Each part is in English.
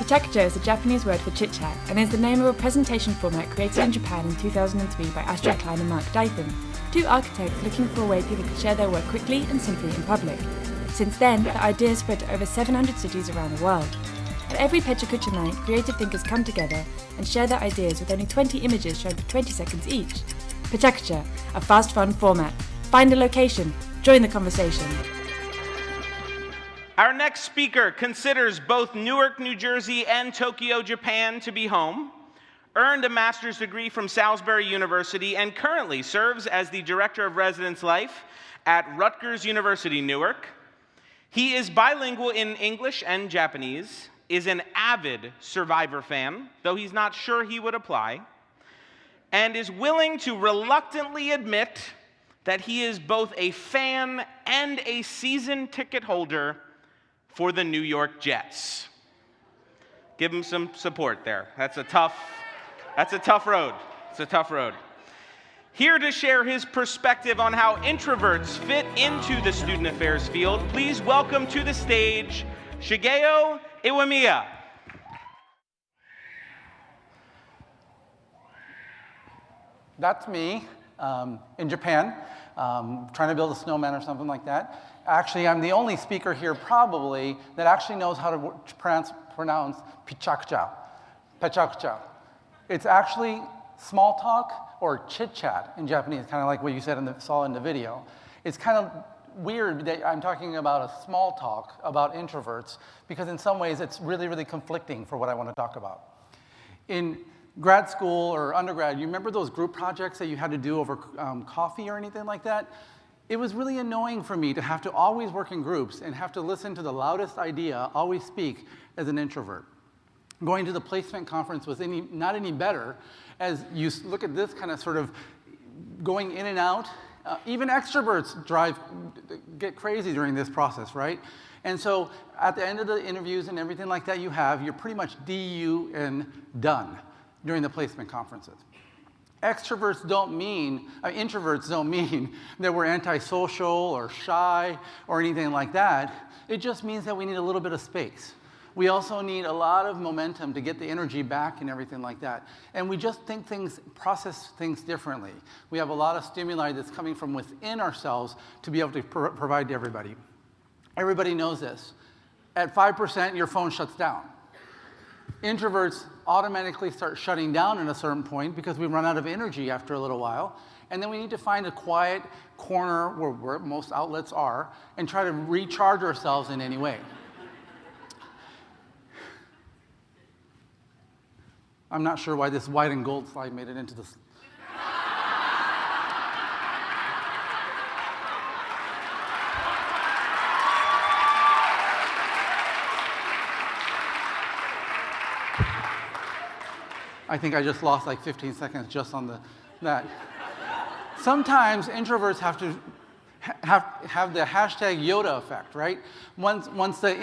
Pachakaja is a Japanese word for chit-chat and is the name of a presentation format created in Japan in 2003 by Astrid Klein and Mark Dytham, two architects looking for a way people could share their work quickly and simply in public. Since then, the idea has spread to over 700 cities around the world. At every Pachakaja night, creative thinkers come together and share their ideas with only 20 images shown for 20 seconds each. Pachakaja, a fast, fun format. Find a location. Join the conversation. Our next speaker considers both Newark, New Jersey and Tokyo, Japan to be home, earned a master's degree from Salisbury University, and currently serves as the Director of Residence Life at Rutgers University, Newark. He is bilingual in English and Japanese, is an avid Survivor fan, though he's not sure he would apply, and is willing to reluctantly admit that he is both a fan and a season ticket holder for the New York Jets. Give him some support there. That's a tough road. It's a tough road. Here to share his perspective on how introverts fit into the student affairs field, please welcome to the stage Shigeo Iwamiya. That's me in Japan, trying to build a snowman or something like that. Actually, I'm the only speaker here probably that actually knows how to pronounce Pachakaja. Pachakaja. It's actually small talk or chit-chat in Japanese, kind of like what you saw in the video. It's kind of weird that I'm talking about a small talk about introverts because in some ways it's really, really conflicting for what I want to talk about. In grad school or undergrad, you remember those group projects that you had to do over coffee or anything like that? It was really annoying for me to have to always work in groups and have to listen to the loudest idea, always speak as an introvert. Going to the placement conference was not any better as you look at this kind of sort of going in and out. Even extroverts get crazy during this process, right? And so at the end of the interviews and everything like that you're pretty much DU and done during the placement conferences. Introverts don't mean that we're antisocial or shy or anything like that. It just means that we need a little bit of space. We also need a lot of momentum to get the energy back and everything like that. And we just process things differently. We have a lot of stimuli that's coming from within ourselves to be able to provide to everybody. Everybody knows this. At 5%, your phone shuts down. Introverts automatically start shutting down at a certain point because we run out of energy after a little while. And then we need to find a quiet corner where most outlets are and try to recharge ourselves in any way. I'm not sure why this white and gold slide made it into this. I think I just lost like 15 seconds just on that. Sometimes introverts have to have the hashtag Yoda effect, right? Once the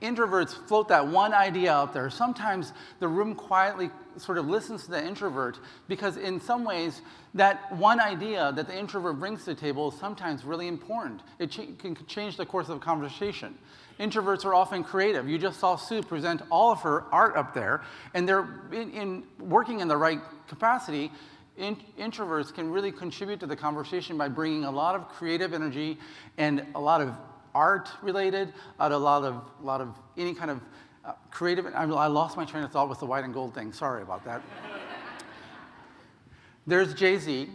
introverts float that one idea out there, sometimes the room quietly sort of listens to the introvert because in some ways that one idea that the introvert brings to the table is sometimes really important. It can change the course of a conversation. Introverts are often creative. You just saw Sue present all of her art up there, and they're working in the right capacity. Introverts can really contribute to the conversation by bringing a lot of creative energy and a lot of art related, a lot of any kind of creative. I lost my train of thought with the white and gold thing. Sorry about that. There's Jay-Z.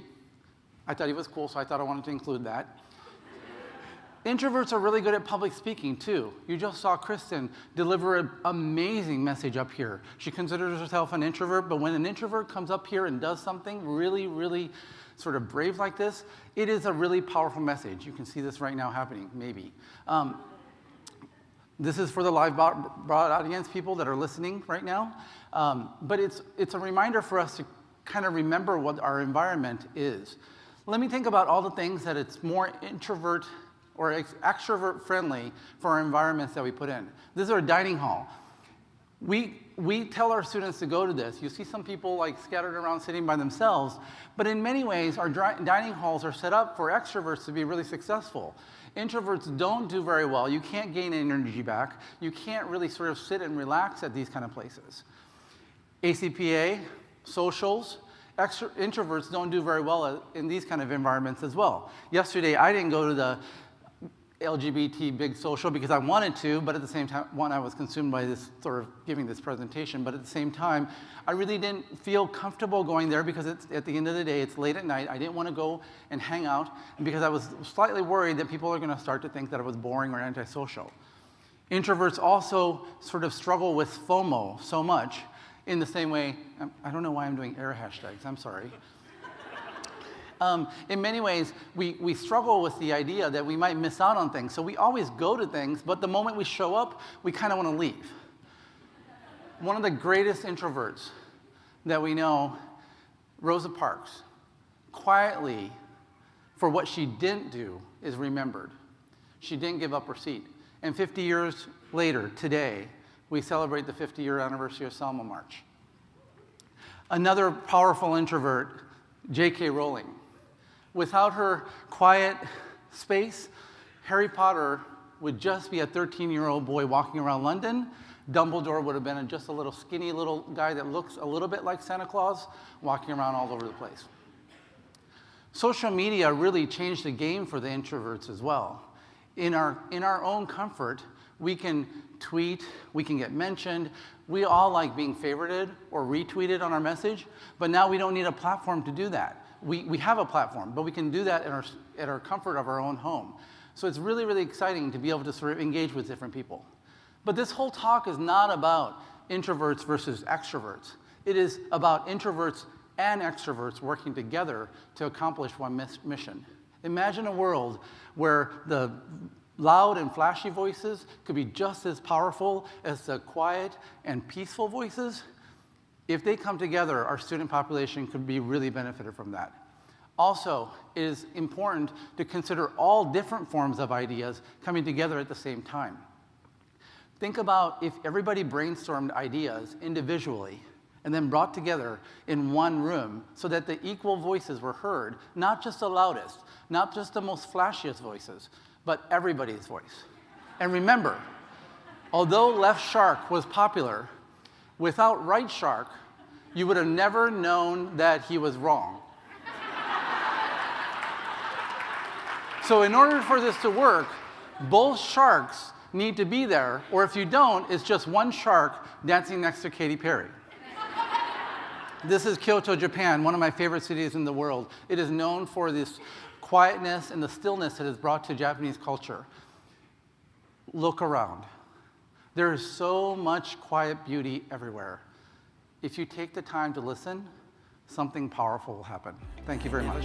I thought he was cool, so I thought I wanted to include that. Introverts are really good at public speaking, too. You just saw Kristen deliver an amazing message up here. She considers herself an introvert, but when an introvert comes up here and does something really, really sort of brave like this, it is a really powerful message. You can see this right now happening, maybe. This is for the live broad audience people that are listening right now. But it's a reminder for us to kind of remember what our environment is. Let me think about all the things that it's more introvert or extrovert friendly for our environments that we put in. This is our dining hall. We tell our students to go to this. You see some people like scattered around sitting by themselves, but in many ways, our dining halls are set up for extroverts to be really successful. Introverts don't do very well. You can't gain energy back. You can't really sort of sit and relax at these kind of places. ACPA, socials, introverts don't do very well in these kind of environments as well. Yesterday, I didn't go to the LGBT big social because I wanted to, but at the same time, I was consumed by this sort of giving this presentation, but at the same time, I really didn't feel comfortable going there because at the end of the day, it's late at night. I didn't want to go and hang out because I was slightly worried that people are going to start to think that I was boring or antisocial. Introverts also sort of struggle with FOMO so much in the same way. I don't know why I'm doing air hashtags, I'm sorry. In many ways, we struggle with the idea that we might miss out on things. So we always go to things, but the moment we show up, we kind of want to leave. One of the greatest introverts that we know, Rosa Parks, quietly, for what she didn't do, is remembered. She didn't give up her seat. And 50 years later, today, we celebrate the 50-year anniversary of Selma March. Another powerful introvert, J.K. Rowling. Without her quiet space, Harry Potter would just be a 13-year-old boy walking around London. Dumbledore would have been just a little skinny little guy that looks a little bit like Santa Claus, walking around all over the place. Social media really changed the game for the introverts as well. In our own comfort, we can tweet, we can get mentioned. We all like being favorited or retweeted on our message, but now we don't need a platform to do that. We have a platform, but we can do that at our comfort of our own home. So it's really, really exciting to be able to sort of engage with different people. But this whole talk is not about introverts versus extroverts. It is about introverts and extroverts working together to accomplish one mission. Imagine a world where the loud and flashy voices could be just as powerful as the quiet and peaceful voices. If they come together, our student population could be really benefited from that. Also, it is important to consider all different forms of ideas coming together at the same time. Think about if everybody brainstormed ideas individually and then brought together in one room so that the equal voices were heard, not just the loudest, not just the most flashiest voices, but everybody's voice. And remember, although Left Shark was popular, without Right Shark, you would have never known that he was wrong. So in order for this to work, both sharks need to be there, or if you don't, it's just one shark dancing next to Katy Perry. This is Kyoto, Japan, one of my favorite cities in the world. It is known for this quietness and the stillness it has brought to Japanese culture. Look around. There is so much quiet beauty everywhere. If you take the time to listen, something powerful will happen. Thank you very much.